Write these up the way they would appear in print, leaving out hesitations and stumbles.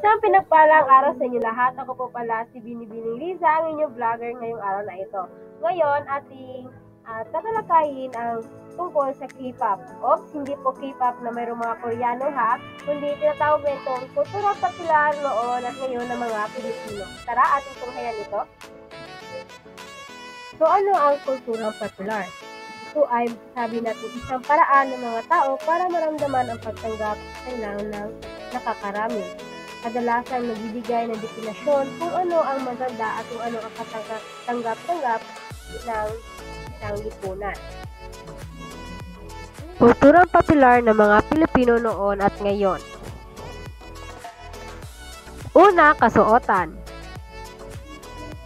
Isang pinagpalang araw sa inyo lahat. Ako po pala si Binibining Liza, ang inyong vlogger ngayong araw na ito. Ngayon, ating tatalakayin ang tungkol sa K-pop. Oops, hindi po K-pop na mayroong mga Koreano ha, kundi tinatawag na itong kultura popular noon at ngayon ng mga Pilipino. Tara, ating tunghayan ito. So, ano ang kulturang popular? Ito ay sabi natin isang paraan ng mga tao para maramdaman ang pagtanggap ng nakakarami. Kadalasan nagbibigay ng definasyon kung ano ang maganda at kung ano ang katanggap-tanggap ng isang lipunan. Kulturang popular ng mga Pilipino noon at ngayon. Una, kasuotan.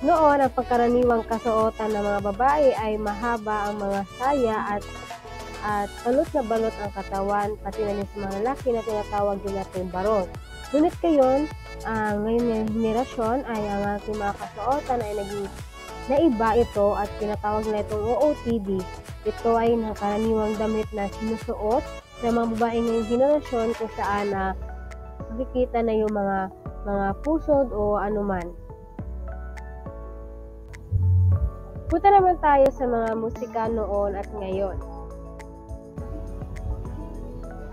Noon, ang pagkaraniwang kasuotan ng mga babae ay mahaba ang mga saya at balot na balot ang katawan, pati na rin sa mga lalaki na tinatawag din natin barong. Ngunit ngayon na henerasyon ay ang ating mga kasuotan ay naging naiba ito at tinatawag na itong OOTD. Ito ay karaniwang damit na sinusuot ng mga babae ngayong henerasyon kung saan nakikita na yung mga pusod o anuman. Punta naman tayo sa mga musika noon at ngayon.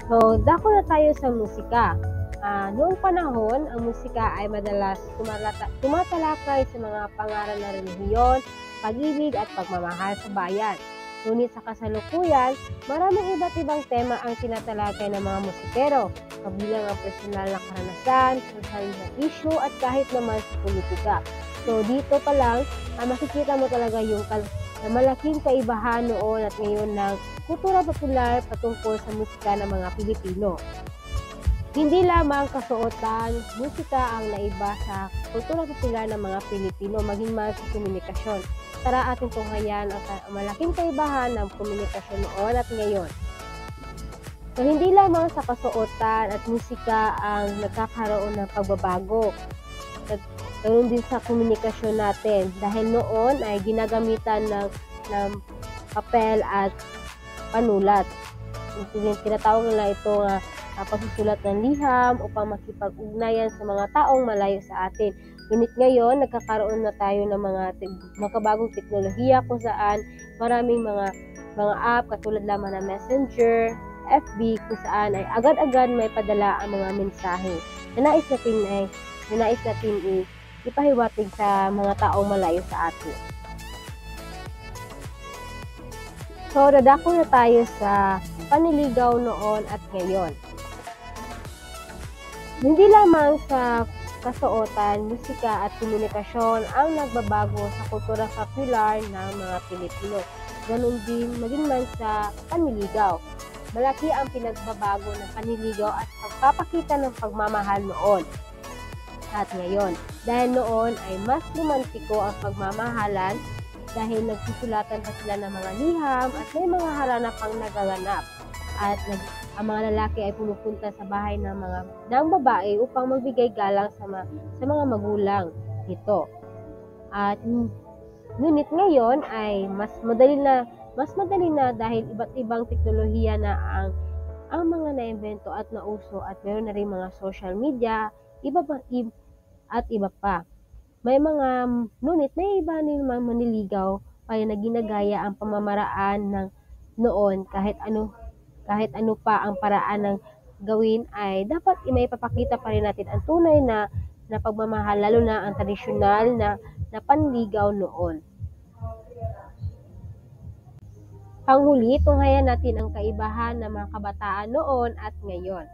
So, dako na tayo sa musika. Noong panahon, ang musika ay madalas tumatalakay sa mga pangaral na relihiyon, pag-ibig at pagmamahal sa bayan. Ngunit sa kasalukuyan, maraming iba't ibang tema ang tinatalakay ng mga musikero, kabilang ang personal na karanasan, social na issue at kahit naman sa politika. So dito pa lang, makikita mo talaga yung malaking kaibahan noon at ngayon ng kultura popular patungkol sa musika ng mga Pilipino. Hindi lamang kasuotan, musika ang naiba sa kultura popular ng mga Pilipino, maging man sa komunikasyon. Tara ating tunghayan ang malaking kaibahan ng komunikasyon noon at ngayon. So, hindi lamang sa kasuotan at musika ang nagkakaroon ng pagbabago. Ganoon din sa komunikasyon natin dahil noon ay ginagamitan ng papel at panulat. Tinatawag nila ito pagsusulat ng liham upang makipag-ugnayan sa mga taong malayo sa atin. Ngunit ngayon, nagkakaroon na tayo ng mga makabagong teknolohiya kung saan maraming mga app katulad lamang ng Messenger, FB, kung saan ay agad-agad may padala ang mga mensahe na nais natin ipahiwatig sa mga taong malayo sa atin. So, dadako na tayo sa panliligaw noon at ngayon. Hindi lamang sa kasuotan, musika at komunikasyon ang nagbabago sa kultura popular ng mga Pilipino. Ganon din maging man sa panliligaw. Malaki ang pinagbabago ng panliligaw at pagpapakita ng pagmamahal noon at ngayon. Dahil noon ay mas romantiko ang pagmamahalan dahil nagsusulatan pa sila ng mga liham at may mga harana pang nagaganap. At ang mga lalaki ay pumupunta sa bahay ng babae upang magbigay galang sa mga magulang nito. At ngunit ngayon ay mas madali na dahil iba't ibang teknolohiya na ang mga naimbento at nauso at meron na rin mga social media, iba pa. Ngunit may iba rin mga manliligaw kaya na ginagaya ang pamamaraan ng noon kahit ano pa ang paraan ng gawin ay dapat maipapakita pa rin natin ang tunay na pagmamahal, lalo na ang tradisyonal na panligaw noon. Panghuli, tunghayan natin ang kaibahan ng mga kabataan noon at ngayon.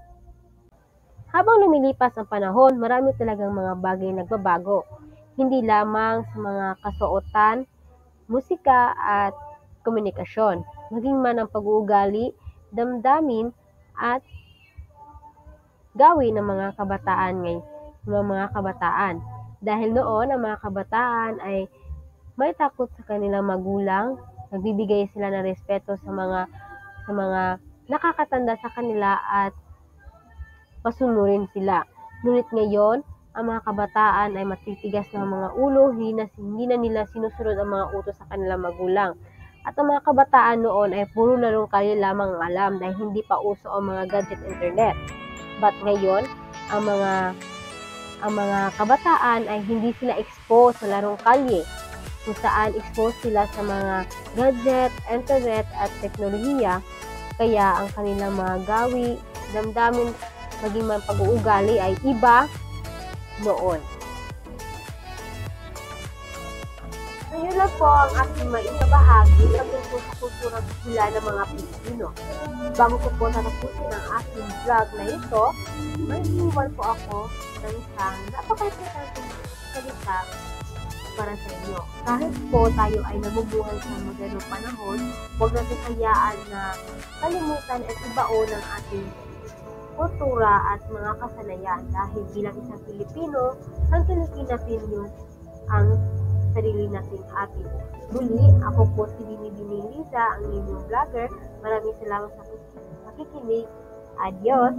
Habang lumilipas ang panahon, marami talagang mga bagay nagbabago. Hindi lamang sa mga kasuotan, musika at komunikasyon, maging man ang pag-uugali, damdamin at gawin ng mga kabataan. Dahil noon ang mga kabataan ay may takot sa kanilang magulang, nagbibigay sila ng respeto sa mga nakakatanda sa kanila at pasunurin sila. Ngunit ngayon, ang mga kabataan ay matitigas ng mga ulo, hindi na nila sinusunod ang mga utos sa kanilang magulang. At ang mga kabataan noon ay puro larong kalye lamang ang alam dahil hindi pa uso ang mga gadget internet. But ngayon, ang mga ang mga kabataan ay hindi sila exposed sa larong kalye, kung saan exposed sila sa mga gadget, internet at teknolohiya, kaya ang kanilang mga gawi, damdamin, maging mga pag-uugali ay iba noon. Ngayon lang po ang aking maibabahagi patungkol sa kultura popular ng mga Pilipino. Bago ko po tatapusin ang aking vlog na ito, may iwan po ako ng isang napaka-importanteng salita para sa inyo. Kahit po tayo ay namubuhay sa modernong panahon, huwag natin hayaan na kalimutan at ibaon ang ating kultura at mga kasanayan dahil bilang isang Pilipino, tangkilikin natin yung ang sarili nating atin. Muli, ako po si Binibini Liza, ang inyong vlogger. Maraming salamat sa pakikinig. Adios!